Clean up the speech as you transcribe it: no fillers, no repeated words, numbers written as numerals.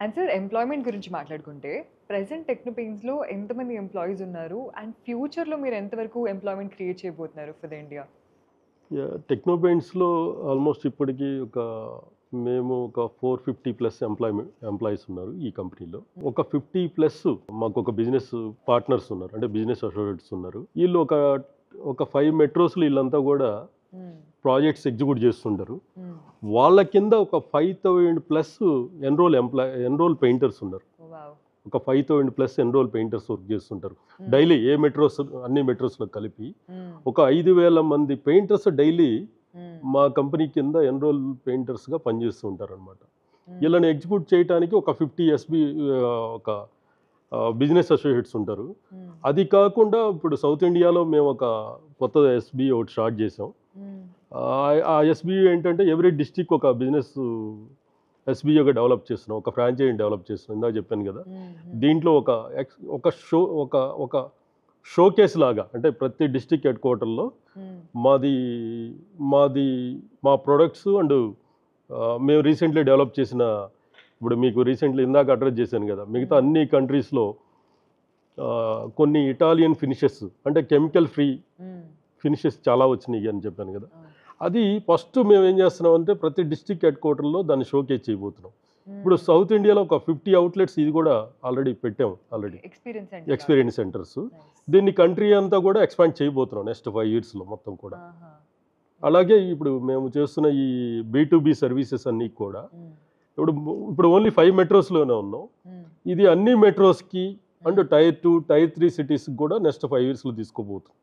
And sir employment గురించి మాట్లాడుకుంటే present టెక్నోపెయిన్స్‌లో ఎంతమంది ఎంప్లాయీస్ ఉన్నారు? అండ్ ఫ్యూచర్‌లో మీరు ఎంతవరకు ఎంప్లాయ్‌మెంట్ క్రియేట్ చేయబోతున్నారు ఫర్ ద ఇండియా? టెక్నోపెయింట్స్‌లో ఆల్మోస్ట్ ఇప్పటికి మేము ఒక 450 ప్లస్ ఎంప్లాయీస్ ఉన్నారు ఈ కంపెనీలో. ఒక 50 ప్లస్ మాకొక బిజినెస్ పార్ట్నర్స్ ఉన్నారు. అంటే బిజినెస్ అసోసియేట్స్ ఉన్నారు. వీళ్ళు ఒక 5 మెట్రోస్‌లో వీళ్ళంతా గూడా హ్మ్. ప్రాజెక్ట్స్ ఎగ్జిక్యూట్ చేస్తుంటారు. హ్మ్. వాళ్ళ కింద ఒక 5000 ప్లస్ ఎన్రోల్ పెయింటర్స్ ఉన్నారు. వావ్! ఒక 5000 ప్లస్ ఎన్రోల్ పెయింటర్స్ వర్క్ చేస్తుంటారు. హ్మ్. డైలీ అన్ని మెట్రోస్‌లో కలిపి హ్మ్. ఒక 5000 మంది పెయింటర్స్ డైలీ హ్మ్. మా కంపెనీ కింద ఎన్రోల్ పెయింటర్స్‌గా పనిచేస్తూ ఉంటారనమాట. హ్మ్. వీళ్ళని ఎగ్జిక్యూట్ చేయటానికి ఒక 50 ఒక బిజినెస్ అసోసియేట్స్ ఉంటారు. హ్మ్. అది కాకుండా ఇప్పుడు సౌత్ ఇండియాలో మేము ఒక కొత్త ఎస్‌బీ ఒకటి స్టార్ట్ చేసాం. హ్మ్. ఆ ఎస్‌బీ ఏంటంటే ఎవ్రీ డిస్ట్రిక్ట్ ఒక బిజినెస్ ఎస్‌బీఓగా డెవలప్ చేస్తున్నాం. ఒక ఫ్రాంచైజీని డెవలప్ చేస్తున్నాం. ఇందాక చెప్పాను కదా! హ్మ్. హ్మ్. దీంట్లో ఒక షో ఒక షోకేస్ లాగా అంటే ప్రతి డిస్ట్రిక్ట్ హెడ్ క్వార్టర్‌లో హ్మ్. మాది మాది మా ప్రొడక్ట్స్ అండ్ మేము రీసెంట్లీ డెవలప్ చేసిన ఇప్పుడు మీకు రీసెంట్లీ ఇందాక అడ్రస్ చేశాను కదా! మిగతా అన్ని కంట్రీస్‌లో కొన్ని ఇటాలియన్ ఫినిషెస్ అంటే కెమికల్ ఫ్రీ హ్మ్. ఫినిషెస్ చాలా వచ్చినాయి అని చెప్పాను కదా! అవును. అది ఫస్ట్ మేము ఏం చేస్తున్నామంటే ప్రతి డిస్ట్రిక్ట్ హెడ్ క్వార్టర్‌లో దాన్ని షోకేస్ చేయబోతున్నాం. ఇప్పుడు హ్మ్. సౌత్ ఇండియాలో ఒక 50 అవుట్లెట్స్ ఇది కూడా ఆల్రెడీ పెట్టాం ఓకే. ఆల్రెడీ. ఎక్స్‌పీరియన్స్ సెంటర్ లాగా. Experience centres. నైస్. దీన్ని కంట్రీ అంతా కూడా ఎక్స్‌పాండ్ చేయబోతున్నాం నెక్స్ట్ 5 ఇయర్స్‌లో మొత్తం కూడా. ఆహా! అలాగే ఇప్పుడు మేము చేస్తున్న ఈ బీ2బీ సర్వీసెస్ అన్నీ కూడా హ్మ్. ఇప్పుడు ఓన్లీ 5 మెట్రోస్‌లోనే ఉన్నాం. హ్మ్. ఇది అన్ని మెట్రోస్‌కి అండ్ హ్మ్. టైర్ 2, టైర్ 3 సిటీస్‌కి కూడా నెక్స్ట్ 5 ఇయర్స్‌లో తీసుకోబోతున్నాం.